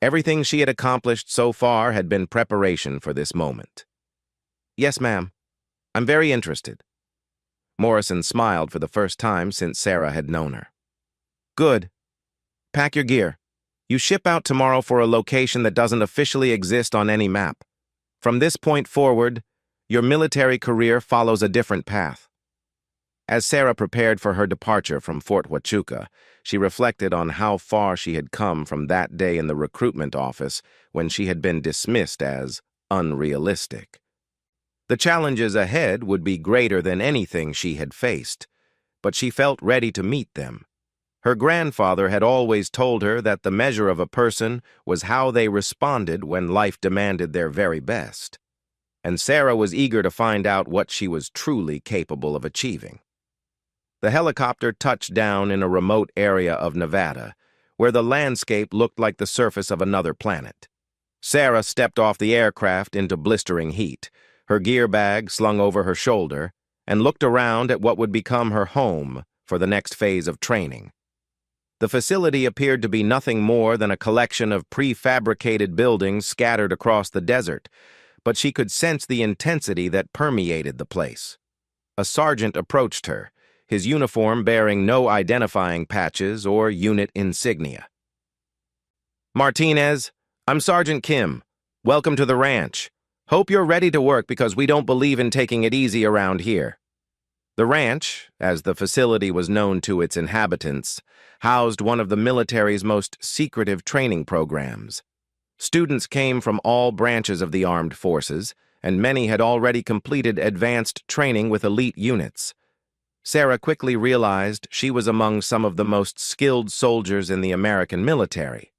Everything she had accomplished so far had been preparation for this moment. "Yes, ma'am. I'm very interested." Morrison smiled for the first time since Sarah had known her. "Good. Pack your gear. You ship out tomorrow for a location that doesn't officially exist on any map. From this point forward, your military career follows a different path." As Sarah prepared for her departure from Fort Huachuca, she reflected on how far she had come from that day in the recruitment office when she had been dismissed as unrealistic. The challenges ahead would be greater than anything she had faced, but she felt ready to meet them. Her grandfather had always told her that the measure of a person was how they responded when life demanded their very best, and Sarah was eager to find out what she was truly capable of achieving. The helicopter touched down in a remote area of Nevada, where the landscape looked like the surface of another planet. Sarah stepped off the aircraft into blistering heat, her gear bag slung over her shoulder, and looked around at what would become her home for the next phase of training. The facility appeared to be nothing more than a collection of prefabricated buildings scattered across the desert, but she could sense the intensity that permeated the place. A sergeant approached her, his uniform bearing no identifying patches or unit insignia. "Martinez, I'm Sergeant Kim. Welcome to the ranch. Hope you're ready to work because we don't believe in taking it easy around here." The ranch, as the facility was known to its inhabitants, housed one of the military's most secretive training programs. Students came from all branches of the armed forces, and many had already completed advanced training with elite units. Sarah quickly realized she was among some of the most skilled soldiers in the American military.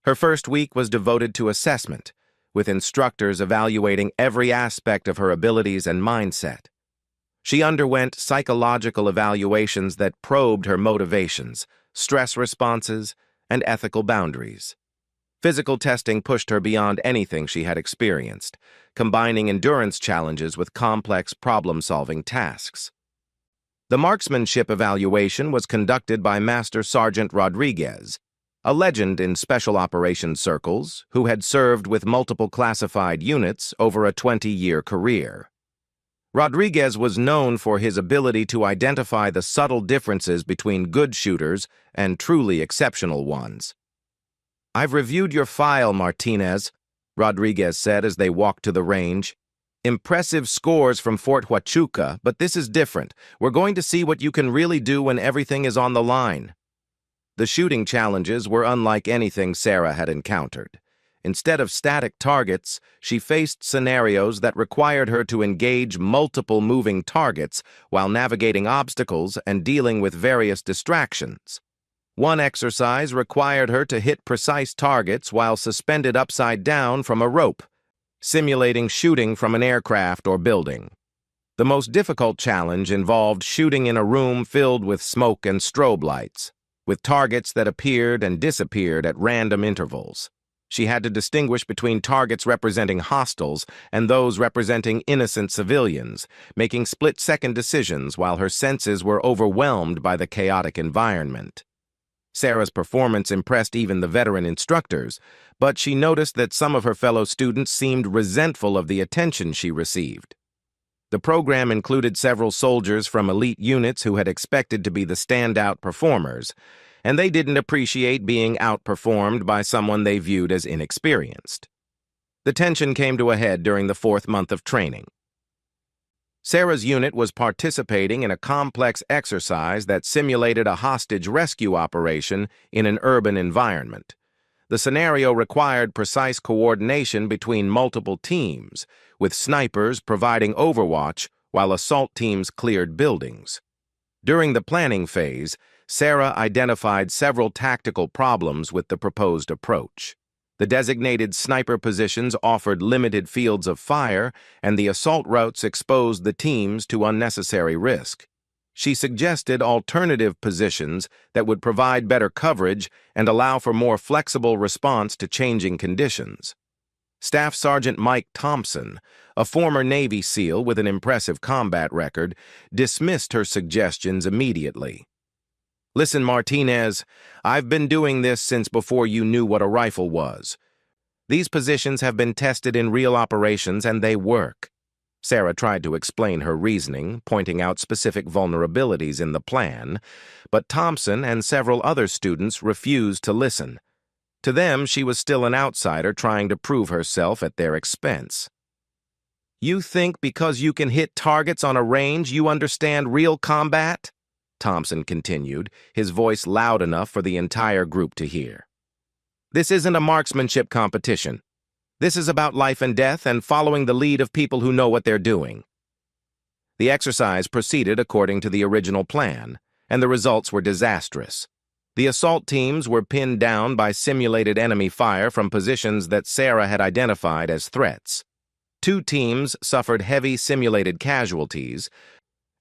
Her first week was devoted to assessment, with instructors evaluating every aspect of her abilities and mindset. She underwent psychological evaluations that probed her motivations, stress responses, and ethical boundaries. Physical testing pushed her beyond anything she had experienced, combining endurance challenges with complex problem-solving tasks. The marksmanship evaluation was conducted by Master Sergeant Rodriguez, a legend in special operations circles who had served with multiple classified units over a 20-year career. Rodriguez was known for his ability to identify the subtle differences between good shooters and truly exceptional ones. "I've reviewed your file, Martinez," Rodriguez said as they walked to the range. "Impressive scores from Fort Huachuca, but this is different. We're going to see what you can really do when everything is on the line." The shooting challenges were unlike anything Sarah had encountered. Instead of static targets, she faced scenarios that required her to engage multiple moving targets while navigating obstacles and dealing with various distractions. One exercise required her to hit precise targets while suspended upside down from a rope, simulating shooting from an aircraft or building. The most difficult challenge involved shooting in a room filled with smoke and strobe lights, with targets that appeared and disappeared at random intervals. She had to distinguish between targets representing hostiles and those representing innocent civilians, making split-second decisions while her senses were overwhelmed by the chaotic environment. Sarah's performance impressed even the veteran instructors, but she noticed that some of her fellow students seemed resentful of the attention she received. The program included several soldiers from elite units who had expected to be the standout performers, and they didn't appreciate being outperformed by someone they viewed as inexperienced. The tension came to a head during the 4th month of training. Sarah's unit was participating in a complex exercise that simulated a hostage rescue operation in an urban environment. The scenario required precise coordination between multiple teams, with snipers providing overwatch while assault teams cleared buildings. During the planning phase, Sarah identified several tactical problems with the proposed approach. The designated sniper positions offered limited fields of fire, and the assault routes exposed the teams to unnecessary risk. She suggested alternative positions that would provide better coverage and allow for more flexible response to changing conditions. Staff Sergeant Mike Thompson, a former Navy SEAL with an impressive combat record, dismissed her suggestions immediately. "Listen, Martinez, I've been doing this since before you knew what a rifle was. These positions have been tested in real operations and they work." Sarah tried to explain her reasoning, pointing out specific vulnerabilities in the plan, but Thompson and several other students refused to listen. To them, she was still an outsider trying to prove herself at their expense. "You think because you can hit targets on a range you understand real combat?" Thompson continued, his voice loud enough for the entire group to hear. "This isn't a marksmanship competition. This is about life and death and following the lead of people who know what they're doing." The exercise proceeded according to the original plan, and the results were disastrous. The assault teams were pinned down by simulated enemy fire from positions that Sarah had identified as threats. 2 teams suffered heavy simulated casualties,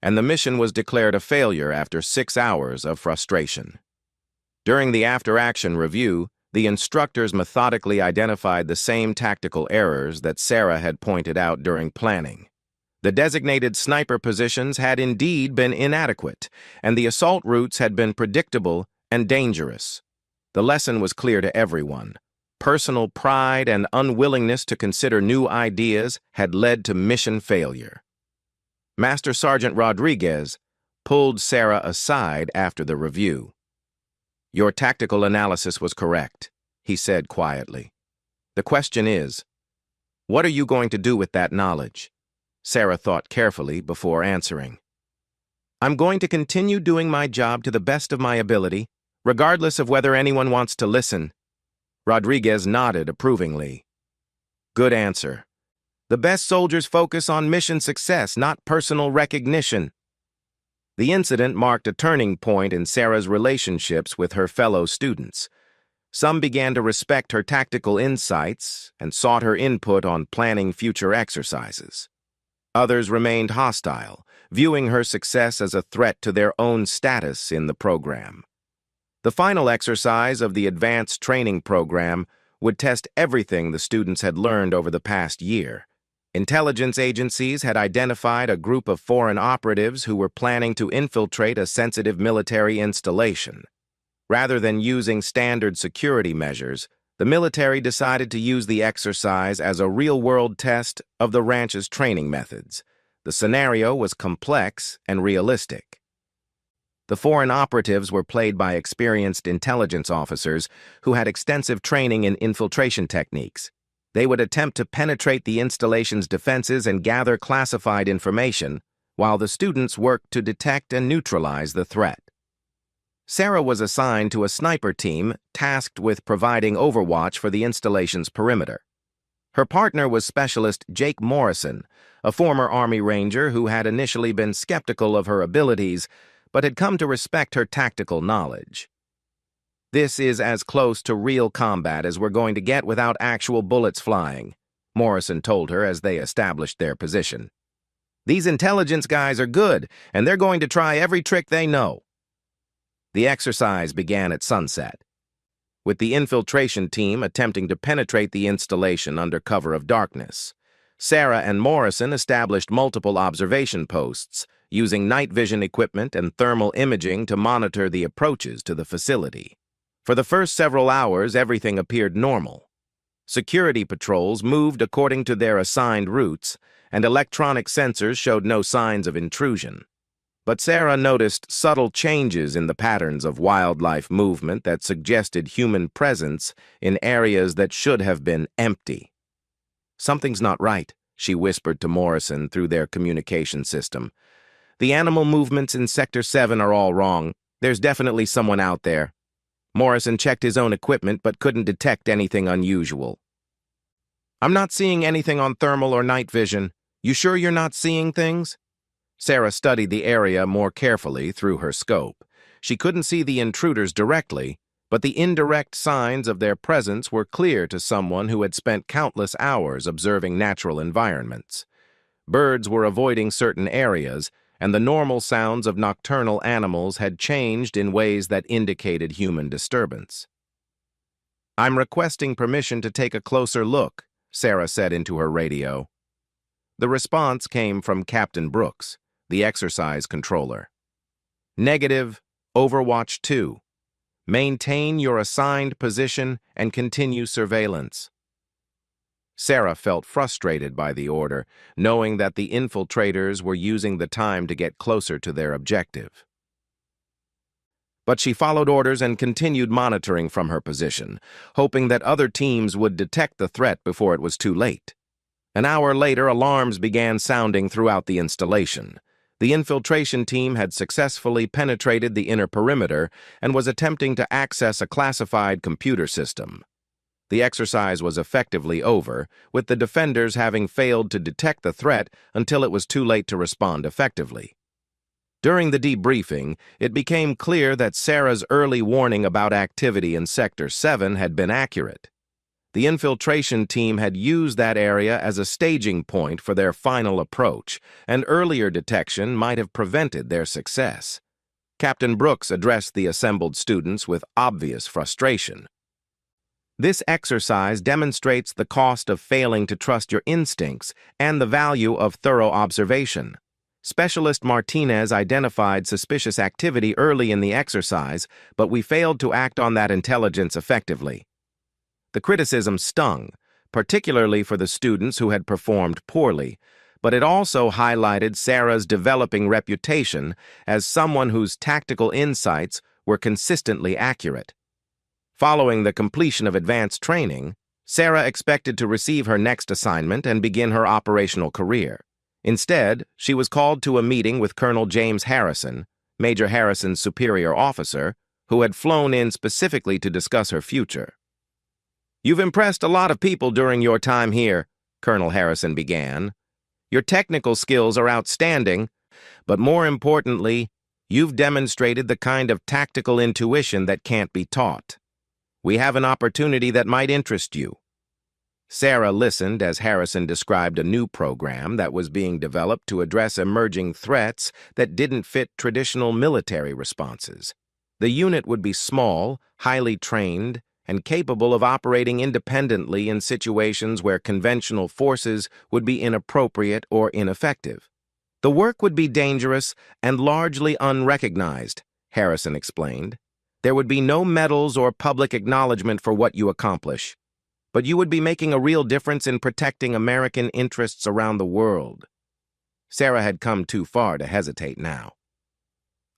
and the mission was declared a failure after 6 hours of frustration. During the after-action review, the instructors methodically identified the same tactical errors that Sarah had pointed out during planning. The designated sniper positions had indeed been inadequate, and the assault routes had been predictable and dangerous. The lesson was clear to everyone. Personal pride and unwillingness to consider new ideas had led to mission failure. Master Sergeant Rodriguez pulled Sarah aside after the review. "Your tactical analysis was correct," he said quietly. "The question is, what are you going to do with that knowledge?" Sarah thought carefully before answering. "I'm going to continue doing my job to the best of my ability, regardless of whether anyone wants to listen." Rodriguez nodded approvingly. "Good answer. The best soldiers focus on mission success, not personal recognition." The incident marked a turning point in Sarah's relationships with her fellow students. Some began to respect her tactical insights and sought her input on planning future exercises. Others remained hostile, viewing her success as a threat to their own status in the program. The final exercise of the advanced training program would test everything the students had learned over the past year. Intelligence agencies had identified a group of foreign operatives who were planning to infiltrate a sensitive military installation. Rather than using standard security measures, the military decided to use the exercise as a real-world test of the ranch's training methods. The scenario was complex and realistic. The foreign operatives were played by experienced intelligence officers who had extensive training in infiltration techniques. They would attempt to penetrate the installation's defenses and gather classified information, while the students worked to detect and neutralize the threat. Sarah was assigned to a sniper team tasked with providing overwatch for the installation's perimeter. Her partner was Specialist Jake Morrison, a former Army Ranger who had initially been skeptical of her abilities, but had come to respect her tactical knowledge. "This is as close to real combat as we're going to get without actual bullets flying," Morrison told her as they established their position. "These intelligence guys are good, and they're going to try every trick they know." The exercise began at sunset, with the infiltration team attempting to penetrate the installation under cover of darkness. Sarah and Morrison established multiple observation posts, using night vision equipment and thermal imaging to monitor the approaches to the facility. For the first several hours, everything appeared normal. Security patrols moved according to their assigned routes, and electronic sensors showed no signs of intrusion. But Sarah noticed subtle changes in the patterns of wildlife movement that suggested human presence in areas that should have been empty. "Something's not right," she whispered to Morrison through their communication system. "The animal movements in Sector 7 are all wrong. There's definitely someone out there." Morrison checked his own equipment but couldn't detect anything unusual. "I'm not seeing anything on thermal or night vision. You sure you're not seeing things?" Sarah studied the area more carefully through her scope. She couldn't see the intruders directly, but the indirect signs of their presence were clear to someone who had spent countless hours observing natural environments. Birds were avoiding certain areas, and the normal sounds of nocturnal animals had changed in ways that indicated human disturbance. "I'm requesting permission to take a closer look," Sarah said into her radio. The response came from Captain Brooks, the exercise controller. "Negative, Overwatch 2. Maintain your assigned position and continue surveillance." Sarah felt frustrated by the order, knowing that the infiltrators were using the time to get closer to their objective. But she followed orders and continued monitoring from her position, hoping that other teams would detect the threat before it was too late. An hour later, alarms began sounding throughout the installation. The infiltration team had successfully penetrated the inner perimeter and was attempting to access a classified computer system. The exercise was effectively over, with the defenders having failed to detect the threat until it was too late to respond effectively. During the debriefing, it became clear that Sarah's early warning about activity in Sector 7 had been accurate. The infiltration team had used that area as a staging point for their final approach, and earlier detection might have prevented their success. Captain Brooks addressed the assembled students with obvious frustration. "This exercise demonstrates the cost of failing to trust your instincts and the value of thorough observation. Specialist Martinez identified suspicious activity early in the exercise, but we failed to act on that intelligence effectively." The criticism stung, particularly for the students who had performed poorly, but it also highlighted Sarah's developing reputation as someone whose tactical insights were consistently accurate. Following the completion of advanced training, Sarah expected to receive her next assignment and begin her operational career. Instead, she was called to a meeting with Colonel James Harrison, Major Harrison's superior officer, who had flown in specifically to discuss her future. "You've impressed a lot of people during your time here," Colonel Harrison began. "Your technical skills are outstanding, but more importantly, you've demonstrated the kind of tactical intuition that can't be taught. We have an opportunity that might interest you." Sarah listened as Harrison described a new program that was being developed to address emerging threats that didn't fit traditional military responses. The unit would be small, highly trained, and capable of operating independently in situations where conventional forces would be inappropriate or ineffective. "The work would be dangerous and largely unrecognized," Harrison explained. "There would be no medals or public acknowledgement for what you accomplish, but you would be making a real difference in protecting American interests around the world." Sarah had come too far to hesitate now.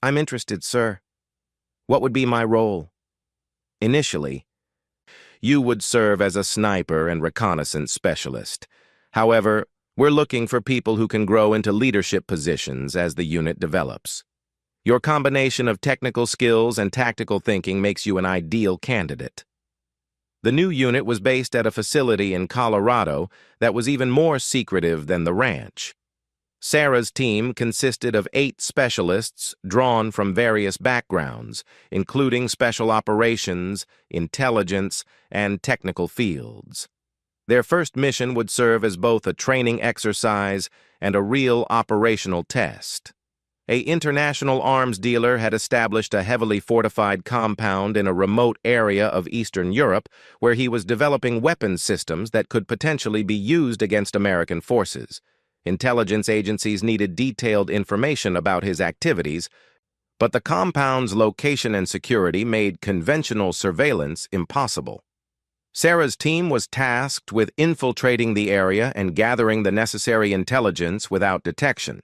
"I'm interested, sir. What would be my role?" "Initially, you would serve as a sniper and reconnaissance specialist. However, we're looking for people who can grow into leadership positions as the unit develops. Your combination of technical skills and tactical thinking makes you an ideal candidate. The new unit was based at a facility in Colorado that was even more secretive than the ranch. Sarah's team consisted of 8 specialists drawn from various backgrounds, including special operations, intelligence, and technical fields. Their first mission would serve as both a training exercise and a real operational test. An international arms dealer had established a heavily fortified compound in a remote area of Eastern Europe where he was developing weapons systems that could potentially be used against American forces. Intelligence agencies needed detailed information about his activities, but the compound's location and security made conventional surveillance impossible. Sarah's team was tasked with infiltrating the area and gathering the necessary intelligence without detection.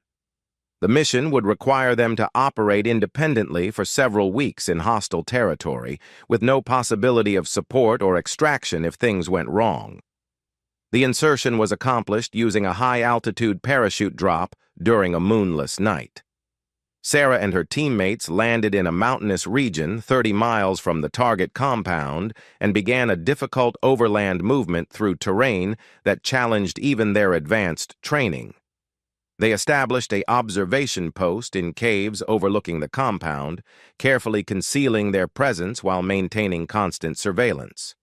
The mission would require them to operate independently for several weeks in hostile territory, with no possibility of support or extraction if things went wrong. The insertion was accomplished using a high-altitude parachute drop during a moonless night. Sarah and her teammates landed in a mountainous region 30 miles from the target compound and began a difficult overland movement through terrain that challenged even their advanced training. They established an observation post in caves overlooking the compound, carefully concealing their presence while maintaining constant surveillance.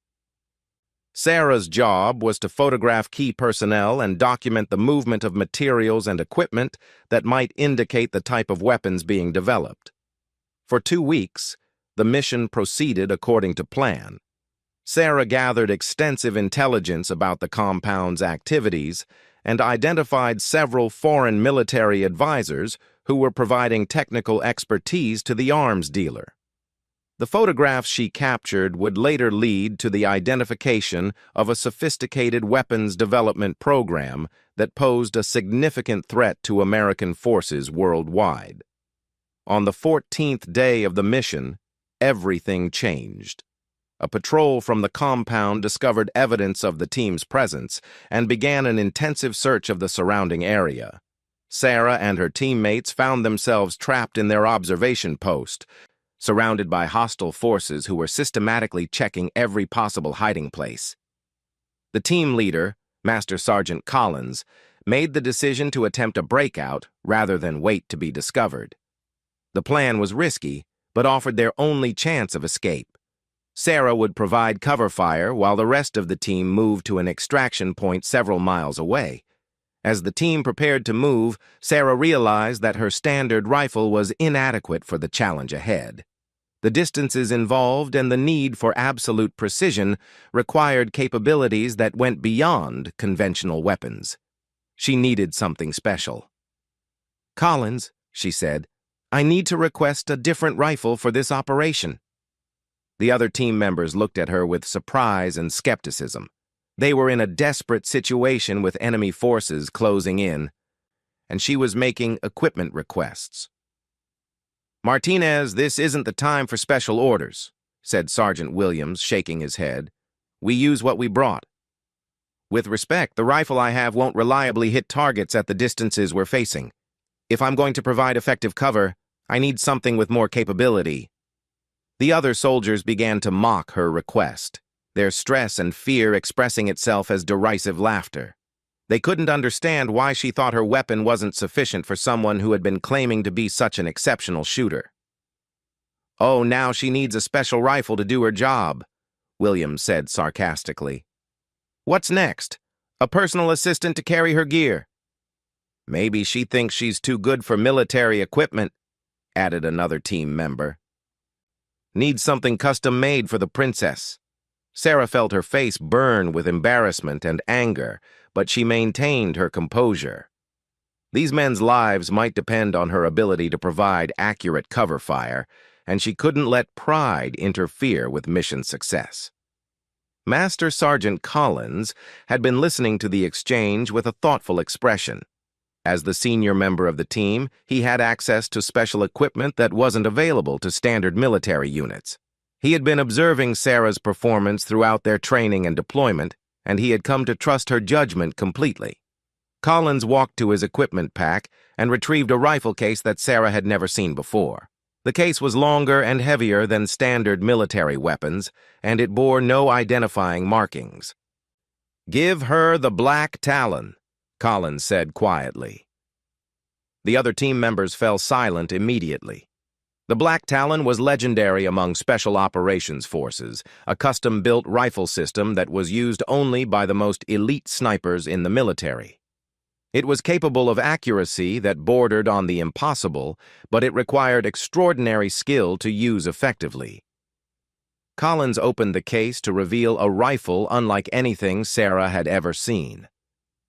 Sarah's job was to photograph key personnel and document the movement of materials and equipment that might indicate the type of weapons being developed. For 2 weeks, the mission proceeded according to plan. Sarah gathered extensive intelligence about the compound's activities and identified several foreign military advisors who were providing technical expertise to the arms dealer. The photographs she captured would later lead to the identification of a sophisticated weapons development program that posed a significant threat to American forces worldwide. On the 14th day of the mission, everything changed. A patrol from the compound discovered evidence of the team's presence and began an intensive search of the surrounding area. Sarah and her teammates found themselves trapped in their observation post, surrounded by hostile forces who were systematically checking every possible hiding place. The team leader, Master Sergeant Collins, made the decision to attempt a breakout rather than wait to be discovered. The plan was risky, but offered their only chance of escape. Sarah would provide cover fire while the rest of the team moved to an extraction point several miles away. As the team prepared to move, Sarah realized that her standard rifle was inadequate for the challenge ahead. The distances involved and the need for absolute precision required capabilities that went beyond conventional weapons. She needed something special. "Collins," she said, "I need to request a different rifle for this operation." The other team members looked at her with surprise and skepticism. They were in a desperate situation with enemy forces closing in, and she was making equipment requests. "Martinez, this isn't the time for special orders," said Sergeant Williams, shaking his head. "We use what we brought. With respect, the rifle I have won't reliably hit targets at the distances we're facing. If I'm going to provide effective cover, I need something with more capability." The other soldiers began to mock her request, their stress and fear expressing itself as derisive laughter. They couldn't understand why she thought her weapon wasn't sufficient for someone who had been claiming to be such an exceptional shooter. "Oh, now she needs a special rifle to do her job," Williams said sarcastically. "What's next? A personal assistant to carry her gear?" "Maybe she thinks she's too good for military equipment," added another team member. "Needs something custom-made for the princess." Sarah felt her face burn with embarrassment and anger, but she maintained her composure. These men's lives might depend on her ability to provide accurate cover fire, and she couldn't let pride interfere with mission success. Master Sergeant Collins had been listening to the exchange with a thoughtful expression. As the senior member of the team, he had access to special equipment that wasn't available to standard military units. He had been observing Sarah's performance throughout their training and deployment, and he had come to trust her judgment completely. Collins walked to his equipment pack and retrieved a rifle case that Sarah had never seen before. The case was longer and heavier than standard military weapons, and it bore no identifying markings. "Give her the black Talon," Collins said quietly. The other team members fell silent immediately. The Black Talon was legendary among Special Operations Forces, a custom-built rifle system that was used only by the most elite snipers in the military. It was capable of accuracy that bordered on the impossible, but it required extraordinary skill to use effectively. Collins opened the case to reveal a rifle unlike anything Sarah had ever seen.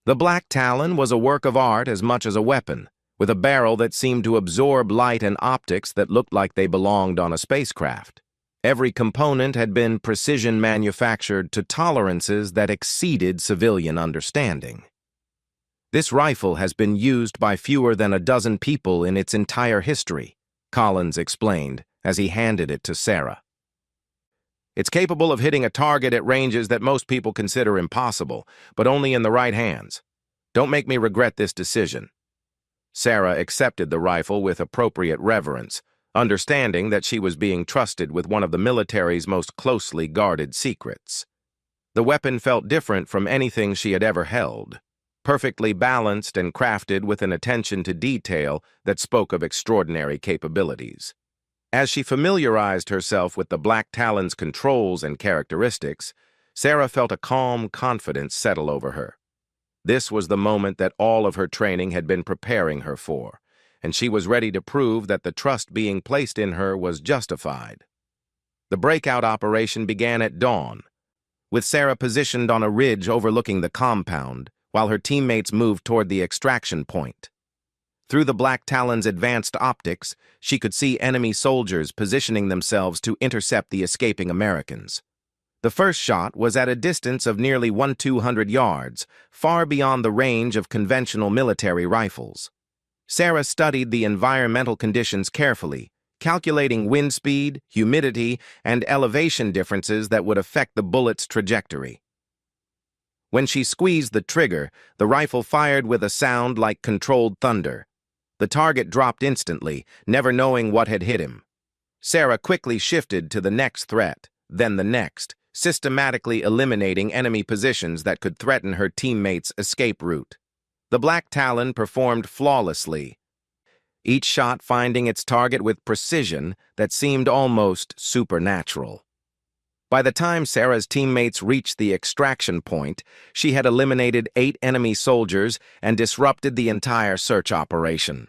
The Black Talon was a work of art as much as a weapon, with a barrel that seemed to absorb light and optics that looked like they belonged on a spacecraft. Every component had been precision manufactured to tolerances that exceeded civilian understanding. "This rifle has been used by fewer than a dozen people in its entire history," Collins explained as he handed it to Sarah. "It's capable of hitting a target at ranges that most people consider impossible, but only in the right hands. Don't make me regret this decision." Sarah accepted the rifle with appropriate reverence, understanding that she was being trusted with one of the military's most closely guarded secrets. The weapon felt different from anything she had ever held, perfectly balanced and crafted with an attention to detail that spoke of extraordinary capabilities. As she familiarized herself with the Black Talon's controls and characteristics, Sarah felt a calm confidence settle over her. This was the moment that all of her training had been preparing her for, and she was ready to prove that the trust being placed in her was justified. The breakout operation began at dawn, with Sarah positioned on a ridge overlooking the compound, while her teammates moved toward the extraction point. Through the Black Talon's advanced optics, she could see enemy soldiers positioning themselves to intercept the escaping Americans. The first shot was at a distance of nearly 200 yards, far beyond the range of conventional military rifles. Sarah studied the environmental conditions carefully, calculating wind speed, humidity, and elevation differences that would affect the bullet's trajectory. When she squeezed the trigger, the rifle fired with a sound like controlled thunder. The target dropped instantly, never knowing what had hit him. Sarah quickly shifted to the next threat, then the next, systematically eliminating enemy positions that could threaten her teammates' escape route. The Black Talon performed flawlessly, each shot finding its target with precision that seemed almost supernatural. By the time Sarah's teammates reached the extraction point, she had eliminated 8 enemy soldiers and disrupted the entire search operation.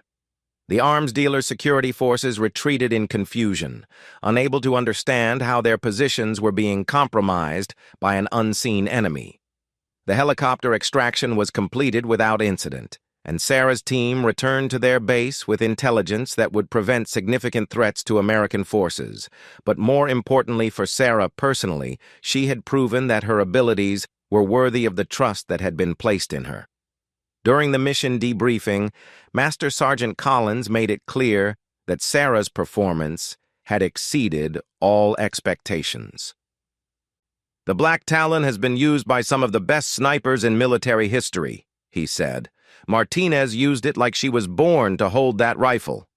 The arms dealer's security forces retreated in confusion, unable to understand how their positions were being compromised by an unseen enemy. The helicopter extraction was completed without incident, and Sarah's team returned to their base with intelligence that would prevent significant threats to American forces. But more importantly for Sarah personally, she had proven that her abilities were worthy of the trust that had been placed in her. During the mission debriefing, Master Sergeant Collins made it clear that Sarah's performance had exceeded all expectations. "The Black Talon has been used by some of the best snipers in military history," he said. "Martinez used it like she was born to hold that rifle."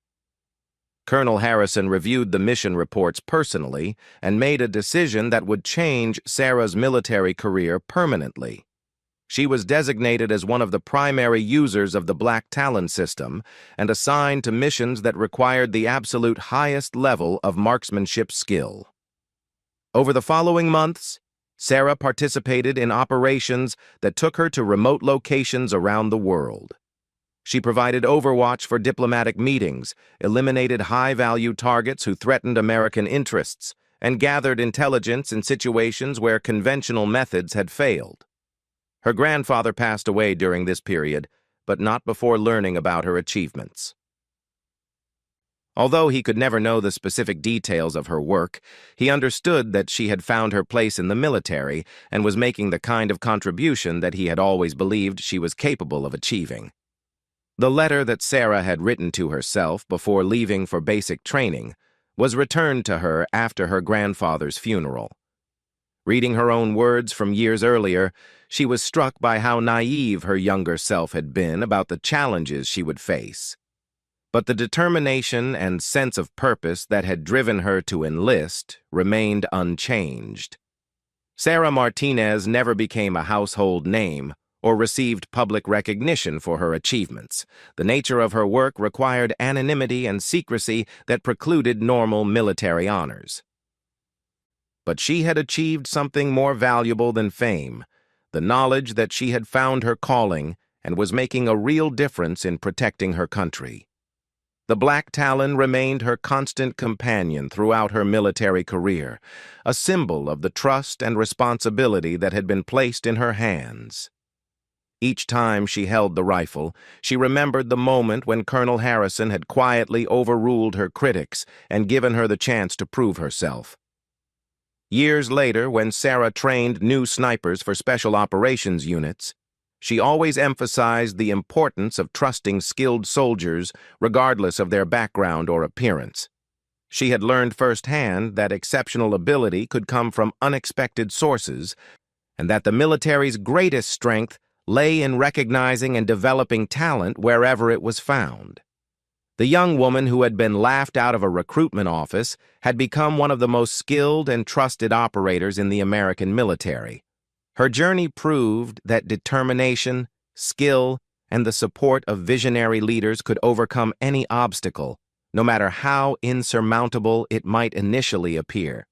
Colonel Harrison reviewed the mission reports personally and made a decision that would change Sarah's military career permanently. She was designated as one of the primary users of the Black Talon system and assigned to missions that required the absolute highest level of marksmanship skill. Over the following months, Sarah participated in operations that took her to remote locations around the world. She provided overwatch for diplomatic meetings, eliminated high-value targets who threatened American interests, and gathered intelligence in situations where conventional methods had failed. Her grandfather passed away during this period, but not before learning about her achievements. Although he could never know the specific details of her work, he understood that she had found her place in the military and was making the kind of contribution that he had always believed she was capable of achieving. The letter that Sarah had written to herself before leaving for basic training was returned to her after her grandfather's funeral. Reading her own words from years earlier, she was struck by how naive her younger self had been about the challenges she would face. But the determination and sense of purpose that had driven her to enlist remained unchanged. Sarah Martinez never became a household name or received public recognition for her achievements. The nature of her work required anonymity and secrecy that precluded normal military honors. But she had achieved something more valuable than fame, the knowledge that she had found her calling and was making a real difference in protecting her country. The Black Talon remained her constant companion throughout her military career, a symbol of the trust and responsibility that had been placed in her hands. Each time she held the rifle, she remembered the moment when Colonel Harrison had quietly overruled her critics and given her the chance to prove herself. Years later, when Sarah trained new snipers for special operations units, she always emphasized the importance of trusting skilled soldiers regardless of their background or appearance. She had learned firsthand that exceptional ability could come from unexpected sources, and that the military's greatest strength lay in recognizing and developing talent wherever it was found. The young woman who had been laughed out of a recruitment office had become one of the most skilled and trusted operators in the American military. Her journey proved that determination, skill, and the support of visionary leaders could overcome any obstacle, no matter how insurmountable it might initially appear.